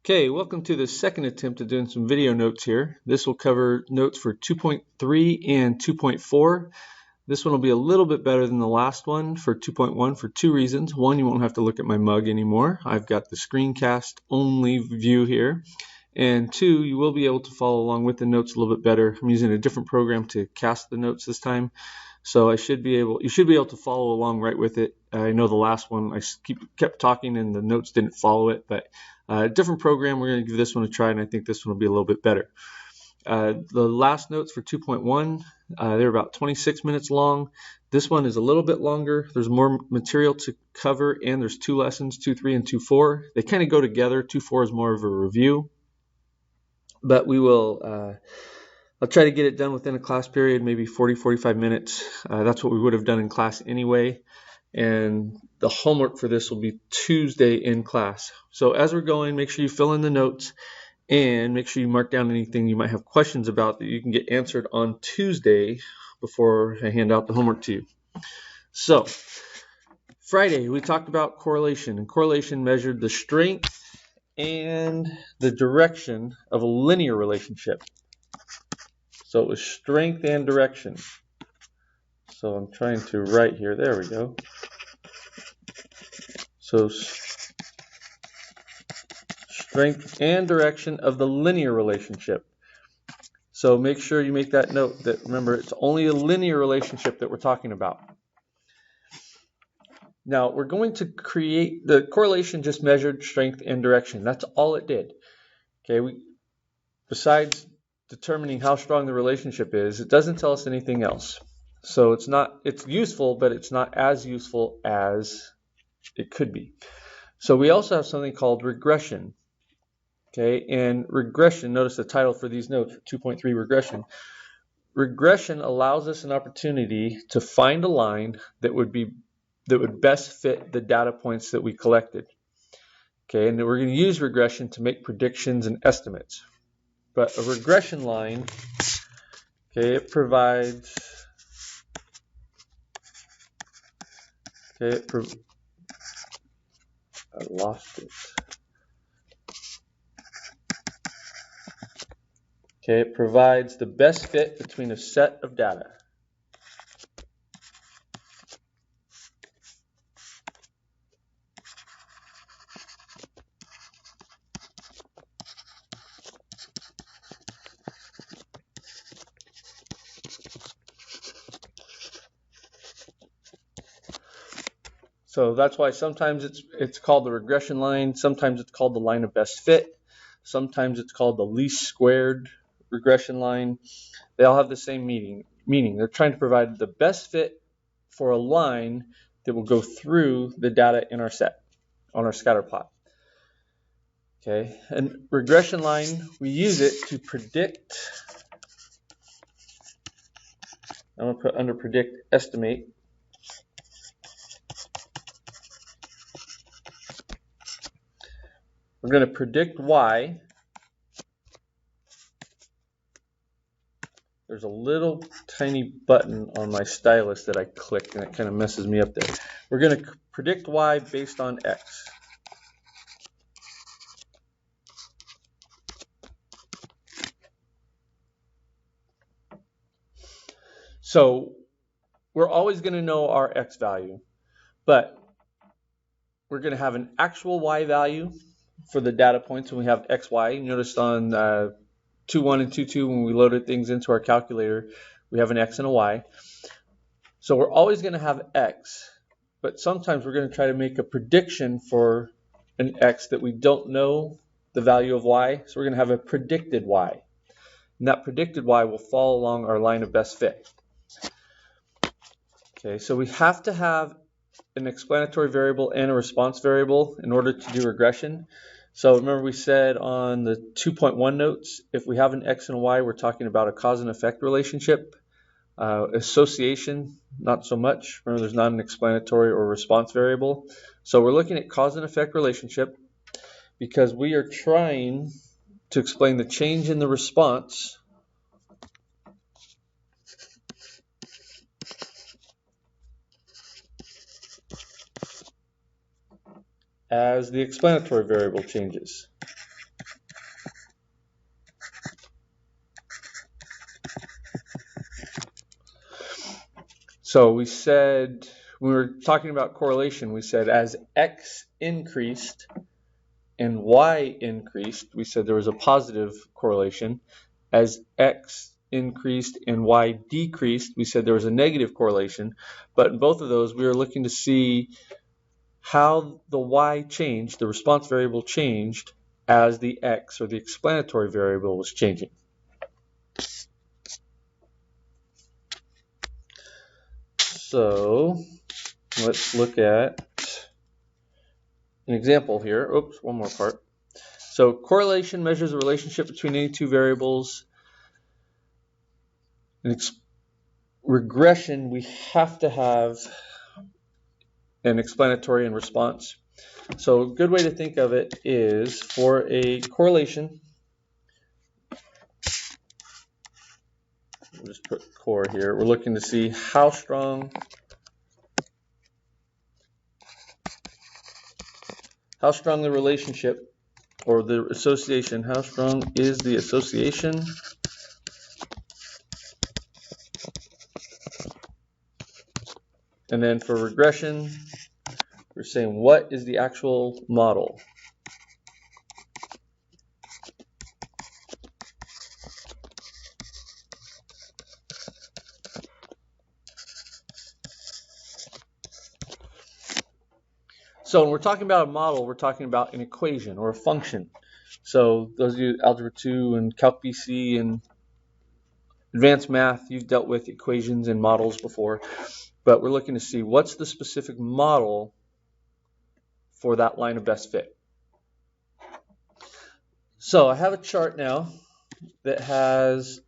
Okay, welcome to the second attempt at doing some video notes here. This will cover notes for 2.3 and 2.4. This one will be a little bit better than the last one for 2.1 for two reasons. One, you won't have to look at my mug anymore. I've got the screencast only view here. And two, you will be able to follow along with the notes a little bit better. I'm using a different program to cast the notes this time. So you should be able to follow along right with it. I know the last one I kept talking and the notes didn't follow it, but a different program. We're going to give this one a try, and I think this one will be a little bit better. The last notes for 2.1, they're about 26 minutes long. This one is a little bit longer. There's more material to cover, and there's two lessons, 2.3 and 2.4. They kind of go together. 2.4 is more of a review, but we will. I'll try to get it done within a class period, maybe 40-45 minutes. That's what we would have done in class anyway. And the homework for this will be Tuesday in class. So as we're going, make sure you fill in the notes and make sure you mark down anything you might have questions about that you can get answered on Tuesday before I hand out the homework to you. So Friday, we talked about correlation, and correlation measured the strength and the direction of a linear relationship. So it was strength and direction. So I'm trying to write here. There we go. So strength and direction of the linear relationship. So make sure you make that note that, remember, it's only a linear relationship that we're talking about. Now we're going to create, the correlation just measured strength and direction. That's all it did. Okay, besides determining how strong the relationship is, it doesn't tell us anything else. So it's useful, but it's not as useful as it could be. So we also have something called regression. Okay, and regression, notice the title for these notes, 2.3 regression. Regression allows us an opportunity to find a line that would best fit the data points that we collected. Okay, and we're going to use regression to make predictions and estimates. But a regression line, okay, it provides, okay, I lost it. Okay, it provides the best fit between a set of data. So that's why sometimes it's called the regression line, sometimes it's called the line of best fit, sometimes it's called the least squared regression line. They all have the same meaning. They're trying to provide the best fit for a line that will go through the data in our set on our scatter plot. Okay, and regression line, we use it to predict. I'm going to put under predict estimate. We're going to predict y. There's a little tiny button on my stylus that I click and it kind of messes me up there. We're going to predict y based on x. So we're always going to know our x value, but we're going to have an actual y value for the data points when we have x, y. You noticed on 2.1 and 2.2 when we loaded things into our calculator, we have an x and a y. So we're always going to have x, but sometimes we're going to try to make a prediction for an x that we don't know the value of y. So we're going to have a predicted y. And that predicted y will fall along our line of best fit. Okay, so we have to have an explanatory variable and a response variable in order to do regression. So remember we said on the 2.1 notes, if we have an x and a y, we're talking about a cause and effect relationship. Association, not so much. Remember, there's not an explanatory or response variable. So we're looking at cause and effect relationship because we are trying to explain the change in the response as the explanatory variable changes. So we said, when we were talking about correlation, we said as x increased and y increased, we said there was a positive correlation. As x increased and y decreased, we said there was a negative correlation. But in both of those, we were looking to see how the y changed, the response variable changed, as the x, or the explanatory variable, was changing. So let's look at an example here. Oops, one more part. So correlation measures the relationship between any two variables. In regression, we have to have an explanatory and response. So a good way to think of it is, for a correlation, we'll just put core here, we're looking to see how strong the relationship, or the association, how strong is the association and then for regression, we're saying what is the actual model. So when we're talking about a model, we're talking about an equation or a function. So those of you Algebra 2 and Calc BC and advanced math, you've dealt with equations and models before, but we're looking to see what's the specific model for that line of best fit. So I have a chart now that has,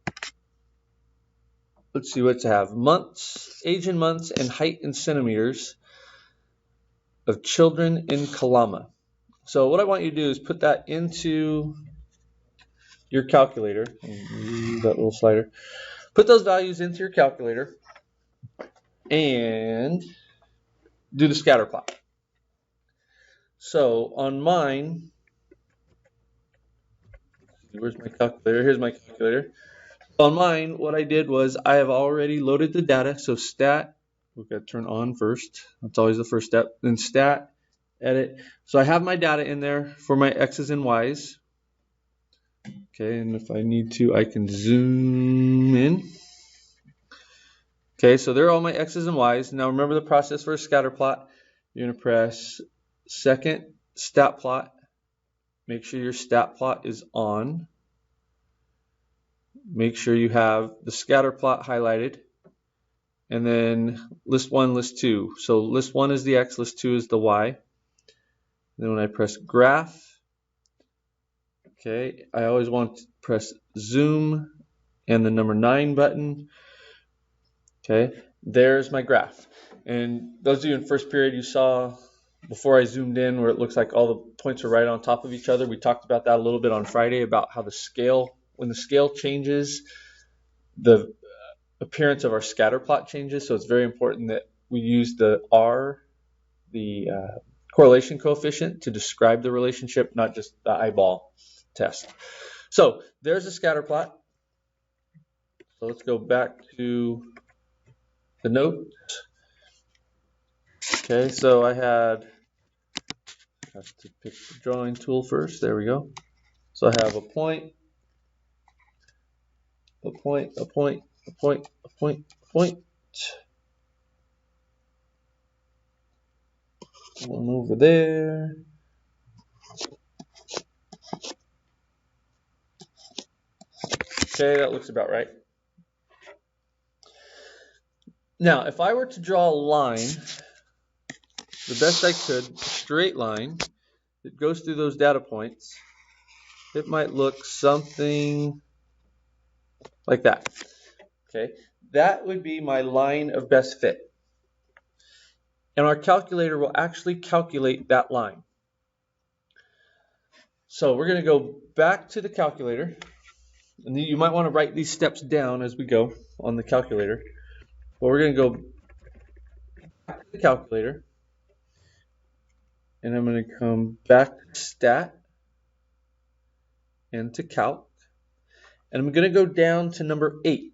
let's see what to have, months, age in months, and height in centimeters of children in Kalama. So what I want you to do is put that into your calculator, that little slider. Put those values into your calculator and do the scatter plot. So on mine, where's my calculator? Here's my calculator. On mine, what I did was I have already loaded the data. So stat, we've got to turn on first. That's always the first step. Then stat, edit. So I have my data in there for my x's and y's. Okay, and if I need to, I can zoom in. Okay, so there are all my x's and y's. Now remember the process for a scatter plot. You're going to press second stat plot. Make sure your stat plot is on. Make sure you have the scatter plot highlighted. And then list 1, list 2. So list 1 is the x, list 2 is the y. Then when I press graph, okay, I always want to press zoom and the number 9 button. Okay, there's my graph. And those of you in first period, you saw before I zoomed in where it looks like all the points are right on top of each other. We talked about that a little bit on Friday, about how the scale, when the scale changes, the appearance of our scatter plot changes. So it's very important that we use the R, the correlation coefficient, to describe the relationship, not just the eyeball test. So there's a scatter plot. So let's go back to the notes. Okay, so I have to pick the drawing tool first. There we go. So I have a point, a point, a point, a point, a point, a point. One over there. Okay, that looks about right. Now, if I were to draw a line, the best I could, a straight line that goes through those data points, it might look something like that. Okay, that would be my line of best fit. And our calculator will actually calculate that line. So we're going to go back to the calculator. And you might want to write these steps down as we go on the calculator. But we're going to go back to the calculator. And I'm going to come back to stat and to calc. And I'm going to go down to number 8.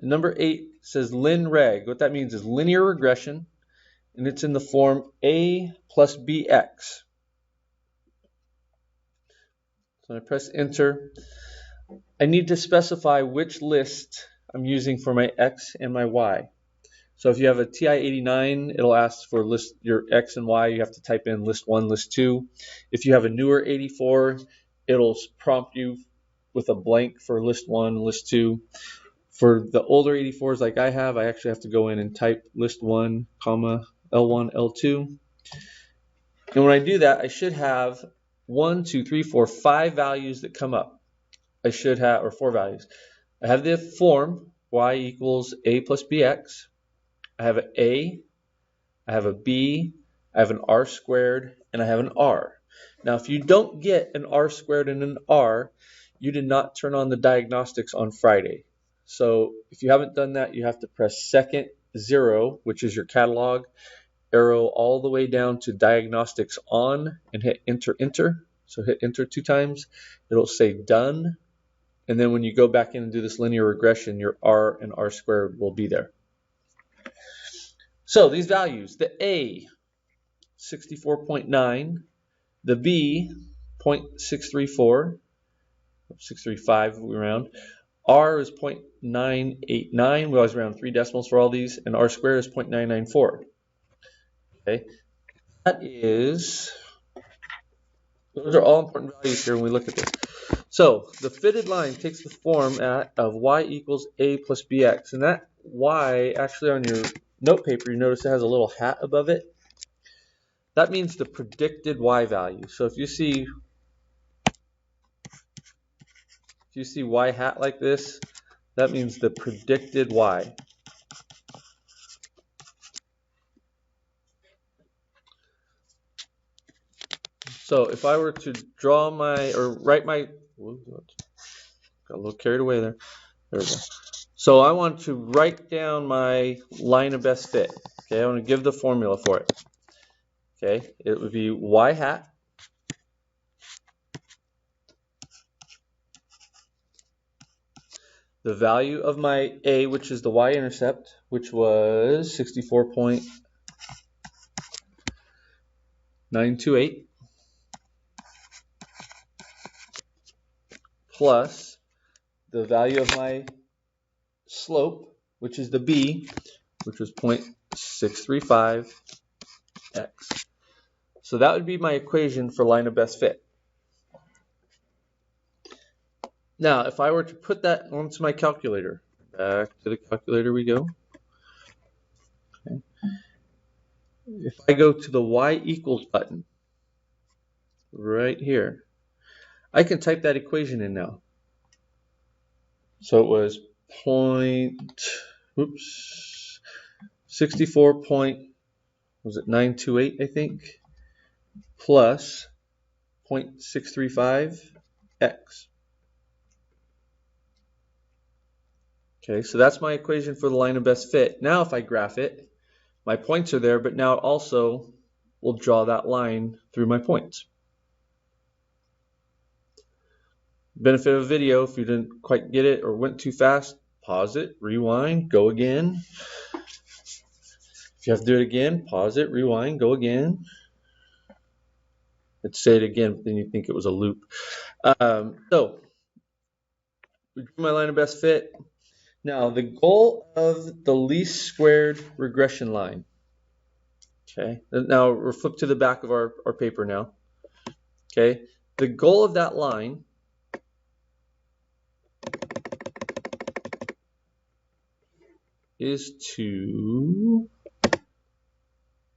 Number 8 says linreg. What that means is linear regression, and it's in the form a plus bx. So I press enter. I need to specify which list I'm using for my x and my y. So if you have a TI-89, it'll ask for list your x and y. You have to type in list 1, list 2. If you have a newer 84, it'll prompt you with a blank for list 1, list 2. For the older 84s like I have, I actually have to go in and type list 1, comma, L1, L2. And when I do that, I should have 1, 2, 3, 4, 5 values that come up. I should have, or 4 values. I have the form y equals a plus bx. I have an a, I have a b, I have an r squared, and I have an r. Now, if you don't get an r squared and an r, you did not turn on the diagnostics on Friday. So if you haven't done that, you have to press second 0, which is your catalog, arrow all the way down to diagnostics on, and hit enter, enter. So hit enter 2 times. It'll say done. And then when you go back in and do this linear regression, your r and r squared will be there. So these values, the A, 64.9, the B, 0.634, 635 we round, R is 0.989, we always round 3 decimals for all these, and R squared is 0.994. Okay, those are all important values here when we look at this. So the fitted line takes the form of y equals a plus bx, and that y actually on your note paper, you notice it has a little hat above it. That means the predicted y value. So if you see y hat like this, that means the predicted y. So if I were to draw my, or write my, got a little carried away there. There we go. So I want to write down my line of best fit. Okay, I want to give the formula for it. Okay, it would be y hat the value of my a, which is the y-intercept, which was 64.928, plus the value of my slope, which is the b, which was 0.635x. So that would be my equation for line of best fit. Now, if I were to put that onto my calculator, back to the calculator we go. Okay. If I go to the y equals button right here, I can type that equation in now. So it was 64.928, I think, plus 0.635x. Okay, so that's my equation for the line of best fit. Now if I graph it, my points are there, but now it also will draw that line through my points. Benefit of video, if you didn't quite get it or went too fast, pause it, rewind, go again. If you have to do it again, pause it, rewind, go again. Let's say it again, but then you think it was a loop. So we drew my line of best fit. Now the goal of the least squared regression line. Okay, now we're flipped to the back of our paper now. Okay, the goal of that line is to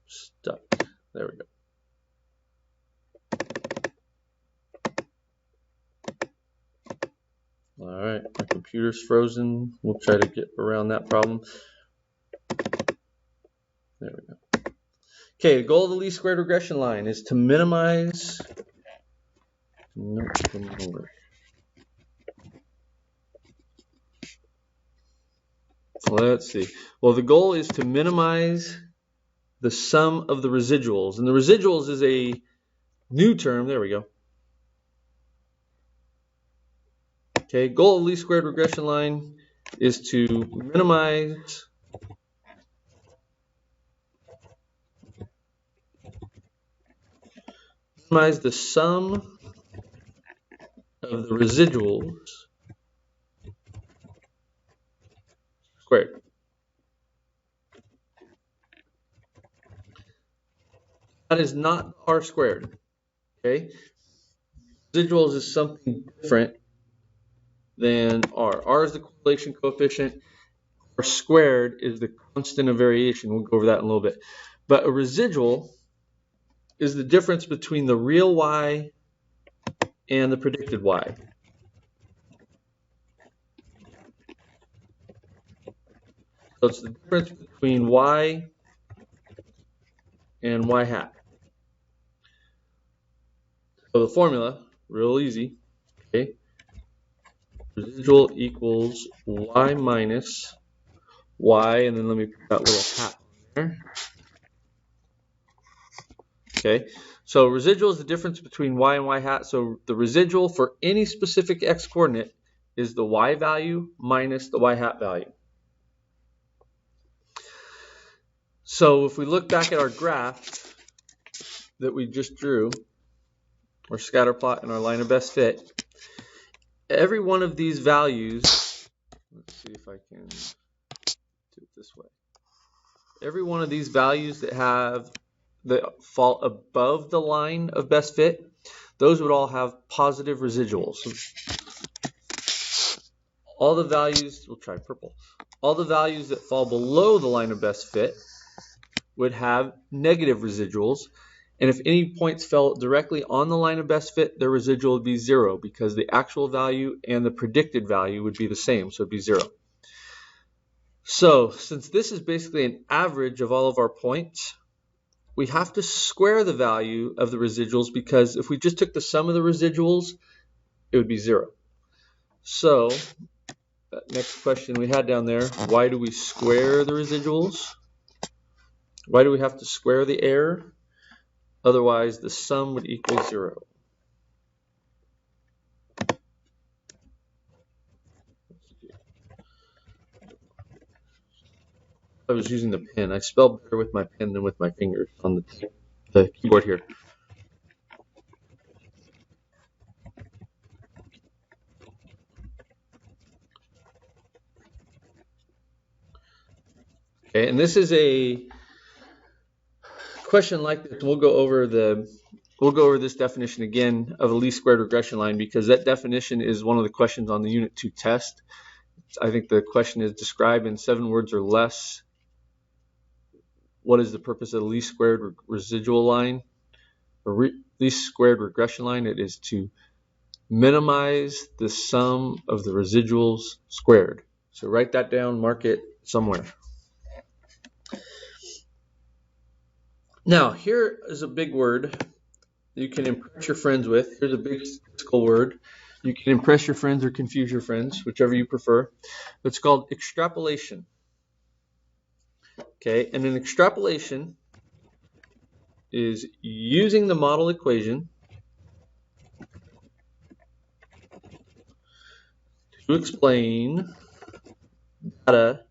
stuck. There we go. All right, my computer's frozen. We'll try to get around that problem. There we go. Okay, the goal of the least squared regression line is to minimize. Let's see. Well, the goal is to minimize the sum of the residuals. And the residuals is a new term. There we go. Okay, goal of least squared regression line is to minimize the sum of the residuals squared. That is not R squared. Okay? Residuals is something different than R. R is the correlation coefficient. R squared is the constant of variation. We'll go over that in a little bit. But a residual is the difference between the real Y and the predicted Y. So it's the difference between Y and Y hat. So the formula, real easy, okay? Residual equals Y minus Y, and then let me put that little hat there. Okay, so residual is the difference between Y and Y hat. So the residual for any specific X coordinate is the Y value minus the Y hat value. So if we look back at our graph that we just drew, or scatter plot and our line of best fit, every one of these values, let's see if I can do it this way. Every one of these values that fall above the line of best fit, those would all have positive residuals. All the values, we'll try purple, all the values that fall below the line of best fit would have negative residuals. And if any points fell directly on the line of best fit, their residual would be 0 because the actual value and the predicted value would be the same, so it'd be 0. So since this is basically an average of all of our points, we have to square the value of the residuals, because if we just took the sum of the residuals, it would be 0. So that next question we had down there, why do we square the residuals? Why do we have to square the error? Otherwise, the sum would equal 0. I was using the pen. I spell better with my pen than with my fingers on the keyboard here. Okay, and this is a question like this. We'll go over this definition again of a least squared regression line, because that definition is one of the questions on the Unit 2 test. I think the question is, describe in 7 words or less what is the purpose of the least squared residual line, or least squared regression line. It is to minimize the sum of the residuals squared. So write that down, mark it somewhere. Now, here is a big word you can impress your friends with. Here's a big statistical word. You can impress your friends or confuse your friends, whichever you prefer. It's called extrapolation. Okay, and an extrapolation is using the model equation to explain data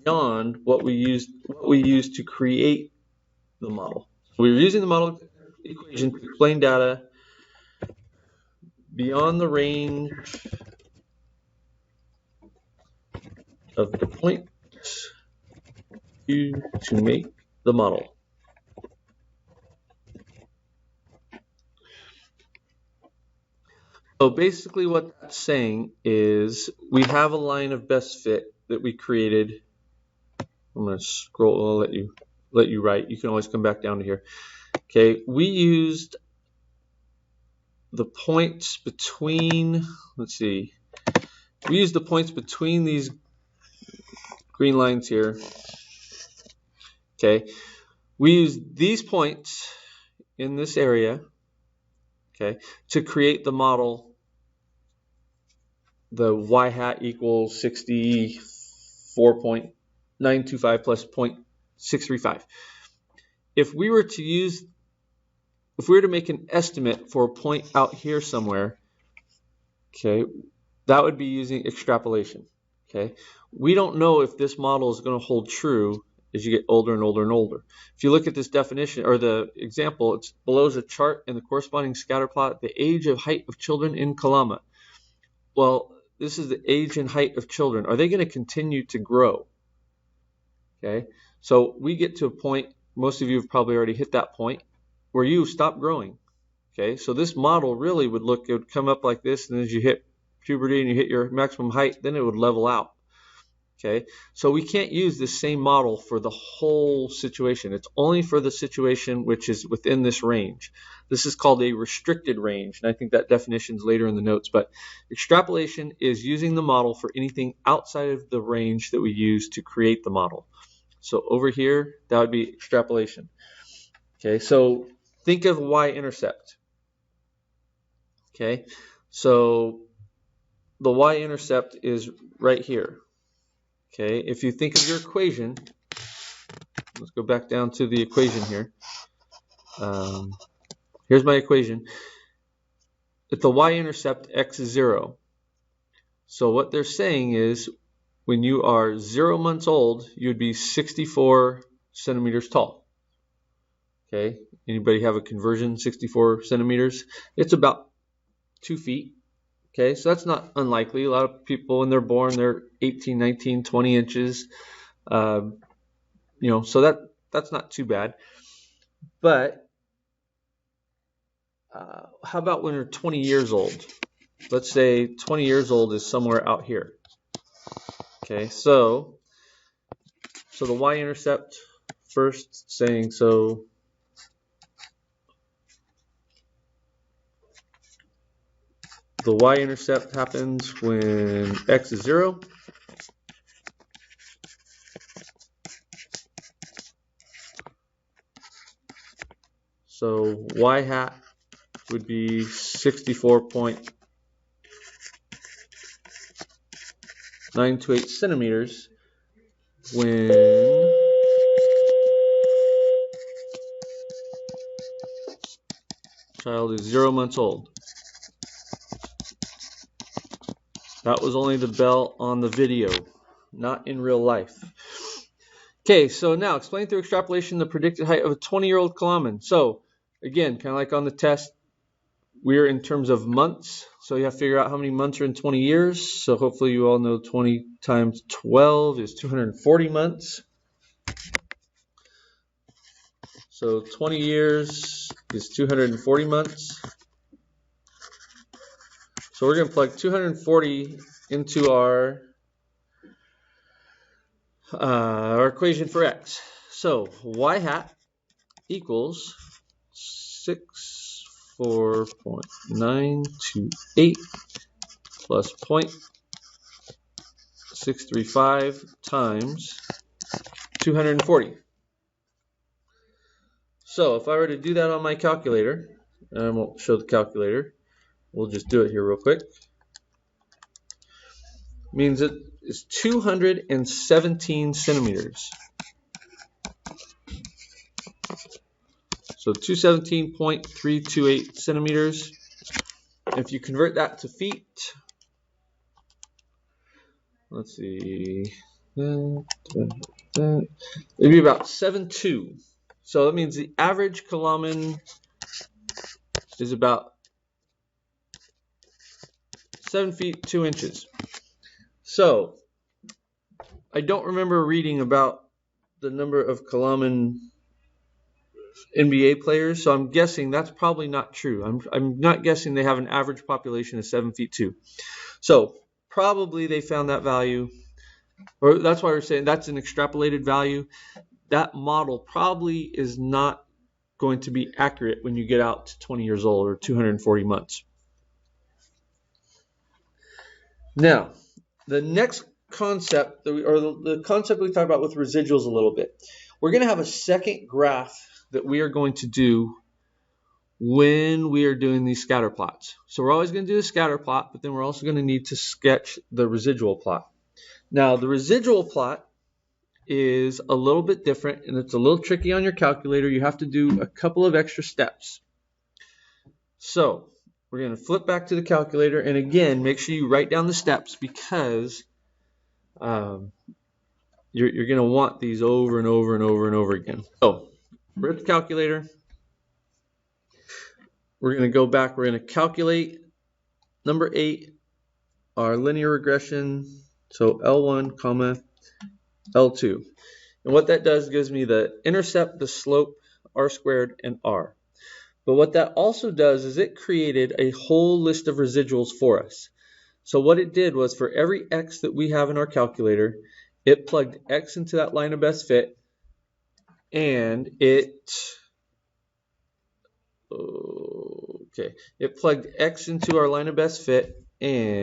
beyond what we used to create the model. So we were using the model equation to explain data beyond the range of the points used to make the model. So basically what that's saying is we have a line of best fit that we created. I'm going to scroll, I'll let you write. You can always come back down to here. Okay, we used the points between, we used the points between these green lines here. Okay, we used these points in this area, okay, to create the model, the y hat equals 64.925 plus 0.635. If we were to make an estimate for a point out here somewhere, okay, that would be using extrapolation. Okay, we don't know if this model is going to hold true as you get older and older and older. If you look at this definition or the example, it's below is a chart and the corresponding scatter plot, the age of height of children in Kalama. Well, this is the age and height of children. Are they going to continue to grow? Okay, so we get to a point, most of you have probably already hit that point, where you stop growing. Okay, so this model really would look, it would come up like this, and as you hit puberty and you hit your maximum height, then it would level out. Okay, so we can't use this same model for the whole situation. It's only for the situation which is within this range. This is called a restricted range, and I think that definition is later in the notes, but extrapolation is using the model for anything outside of the range that we use to create the model. So over here, that would be extrapolation. Okay, so think of y-intercept. Okay, so the y-intercept is right here. Okay, if you think of your equation, let's go back down to the equation here. Here's my equation. If the y-intercept x is 0, so what they're saying is when you are 0 months old, you would be 64 centimeters tall. Okay, anybody have a conversion? 64 centimeters? It's about 2 feet. Okay, so that's not unlikely. A lot of people, when they're born, they're 18, 19, 20 inches. You know, so that's not too bad. But how about when you're 20 years old? Let's say 20 years old is somewhere out here. Okay, so the y-intercept first saying, so the y-intercept happens when x is 0. So y hat would be 64.928 centimeters when child is 0 months old. That was only the bell on the video, not in real life. Okay, so now explain through extrapolation the predicted height of a 20-year-old Kalaman. So again, kind of like on the test, we're in terms of months. So you have to figure out how many months are in 20 years. So hopefully you all know 20 times 12 is 240 months. So 20 years is 240 months. So we're going to plug 240 into our equation for x. So y hat equals 64.928 plus 0.635 times 240. So if I were to do that on my calculator, and I won't show the calculator, we'll just do it here real quick. Means it is 217 centimeters. So 217.328 centimeters. If you convert that to feet, let's see, it'd be about 7'2". So that means the average Kalaman is about 7 feet 2 inches. So I don't remember reading about the number of Kalaman NBA players, so I'm guessing that's probably not true. I'm not guessing they have an average population of 7 feet 2. So probably they found that value, or that's why we're saying that's an extrapolated value. That model probably is not going to be accurate when you get out to 20 years old or 240 months. Now, the next concept, the concept we talked about with residuals a little bit, we're going to have a second graph that we are going to do when we are doing these scatter plots. So we're always going to do the scatter plot, but then we're also going to need to sketch the residual plot. Now, the residual plot is a little bit different, and it's a little tricky on your calculator. You have to do a couple of extra steps. So we're going to flip back to the calculator, and again, make sure you write down the steps, because you're going to want these over and over and over and over again. So we're at the calculator. We're going to go back. We're going to calculate number 8, our linear regression. So L1, comma, L2. And what that does gives me the intercept, the slope, R squared, and R. But what that also does is it created a whole list of residuals for us. So what it did was for every X that we have in our calculator, it plugged X into that line of best fit, and it plugged X into our line of best fit, and